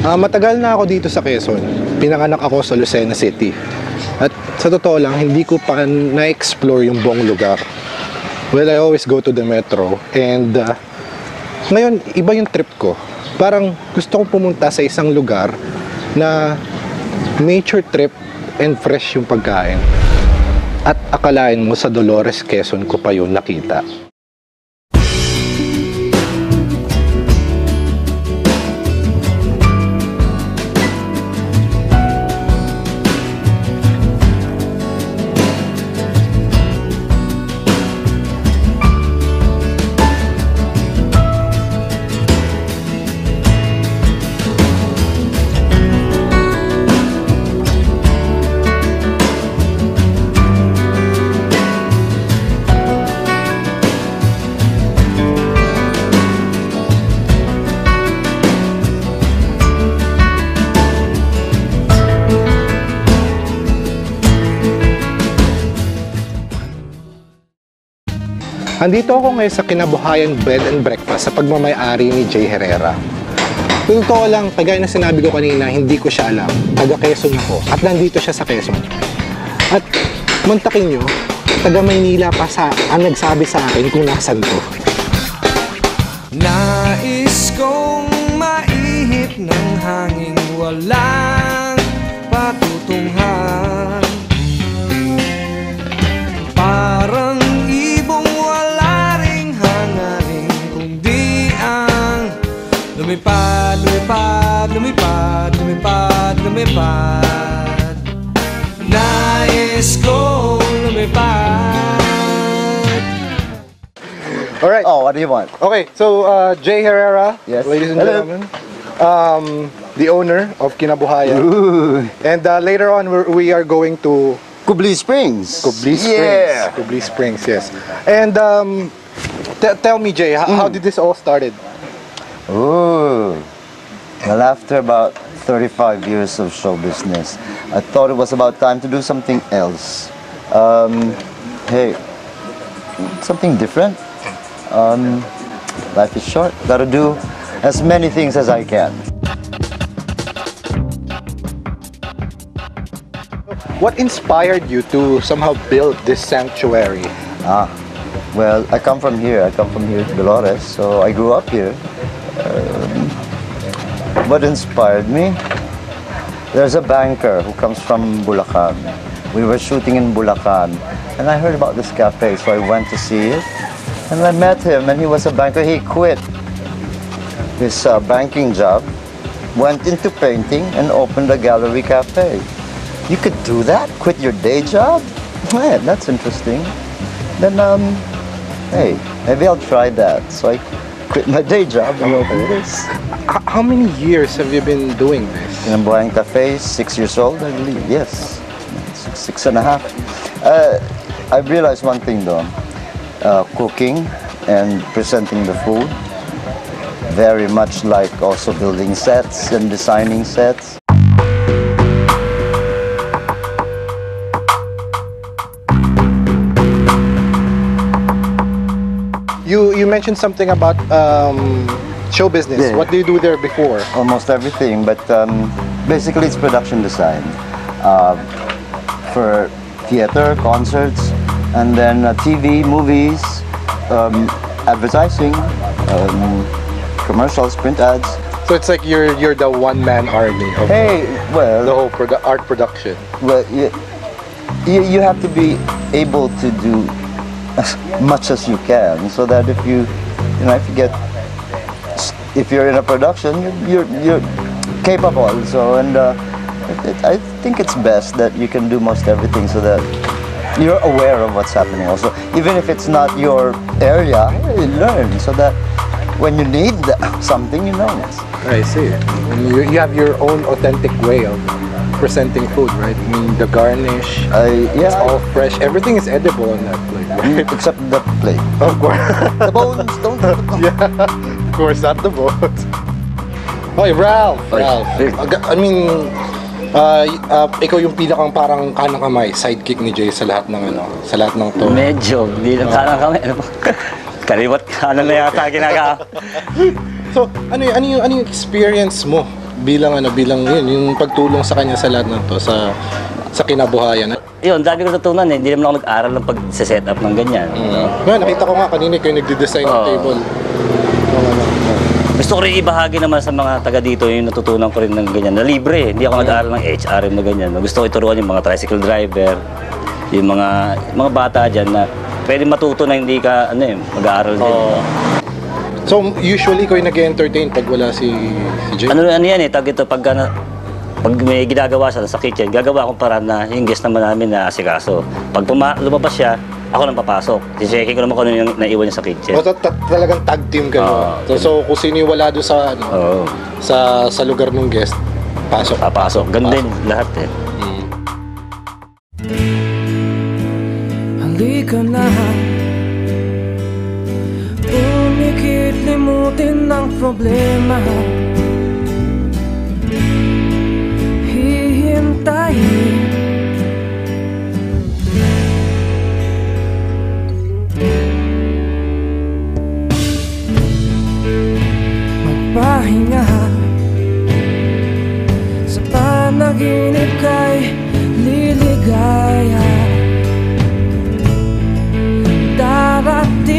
Matagal na ako dito sa Quezon. Pinanganak ako sa Lucena City. At sa totoo lang, hindi ko pa na-explore yung buong lugar. Well, I always go to the metro. And ngayon, iba yung trip ko. Parang gusto kong pumunta sa isang lugar na nature trip and fresh yung pagkain. At akalain mo sa Dolores, Quezon ko pa yun nakita. Andito ako ngayon sa Kinabuhayan Bed and Breakfast sa pagmamay-ari ni Jay Herrera. Totoo lang, kagaya na sinabi ko kanina, hindi ko siya alam. Taga Quezon ako at nandito siya sa Quezon. At mantakin nyo, taga Maynila pa ang nagsabi sa akin kung nasan to. Nais kong maihip ng hangin walang patutunghan. Parang lumipad, lumipad, lumipad, lumipad, lumipad. Nais kong lumipad. Alright. Oh, what do you want? Okay, so Jay Herrera, yes, ladies and hello, gentlemen, the owner of Kinabuhayan. Ooh. And later on, we are going to Kubli Springs. Kubli Springs. Yeah. Kubli Springs, yes. And tell me, Jay, how did this all started? Ooh. Well, after about 35 years of show business, I thought it was about time to do something else. Hey, something different. Life is short. Gotta do as many things as I can. What inspired you to somehow build this sanctuary? Well, I come from here, Dolores, so I grew up here. What inspired me? There's a banker who comes from Bulacan. We were shooting in Bulacan, and I heard about this cafe, so I went to see it. And I met him, and he was a banker. He quit his banking job, went into painting, and opened a gallery cafe. You could do that? Quit your day job? Man, that's interesting. Then, hey, maybe I'll try that. So I quit my day job and open this. How many years have you been doing this? Kinabuhayan Cafe, 6 years old, I believe. Yes, six and a half. I realized one thing though, cooking and presenting the food, very much like also building sets and designing sets. You mentioned something about show business. Yeah. What do you do there before? Almost everything, but basically it's production design for theater, concerts, and then TV, movies, advertising, commercials, print ads. So it's like you're the one-man army of Hey, well, the whole art production. well, you have to be able to do as much as you can, so that if you're in a production, you're capable. So, and I think it's best that you can do most everything, so that you're aware of what's happening. Also, even if it's not your area, you learn, so that when you need something, you know. I see. And you have your own authentic way of presenting food, right? I mean, the garnish, it's all fresh. Everything is edible on that plate, right? Except the plate. Of course. The bones, don't. Yeah, of course, not the bones. Okay, Ralph. I mean, ikaw yung pinakang parang kanang kamay, sidekick ni Jay sa lahat ng to. Medyo, hindi lang kanang kamay. Kaliwat kanan na yata ginagawa. So, ano yung experience mo bilang yun, yung pagtulong sa kanya sa lahat ng to, sa kinabuhayan. Yun, dami ko natutunan eh. Hindi naman ako nag-aral ng pag-set up ng ganyan. Nakita ko nga kanina kayo nagde-design ng Oo. table. Gusto ko rin ibahagi naman sa mga taga dito yung natutunan ko rin ng ganyan. Na libre, hindi ako nag-aaral ng HRM na ganyan. Gusto ko ituruan yung mga tricycle driver, yung mga bata dyan na pwede matuto na hindi ka mag-aaral din. So, usually kayo nag-entertain pag wala si Jay? Ano yan eh, tag ito pag may ginagawa siya sa kitchen, gagawa akong paraan na yung guest naman namin na asikaso. Pag lumabas siya, ako nang papasok. Siseki ko naman kung ano yung naiwan niya sa kitchen. O, talagang tag team kayo. So, kung sino yung wala doon sa, Oo. sa lugar ng guest, pasok. Papasok. Ganun din lahat eh. Halika na, umikit, limutin ang problema. Hihintayin magpahinga sa panaginip kay liligaya. Darating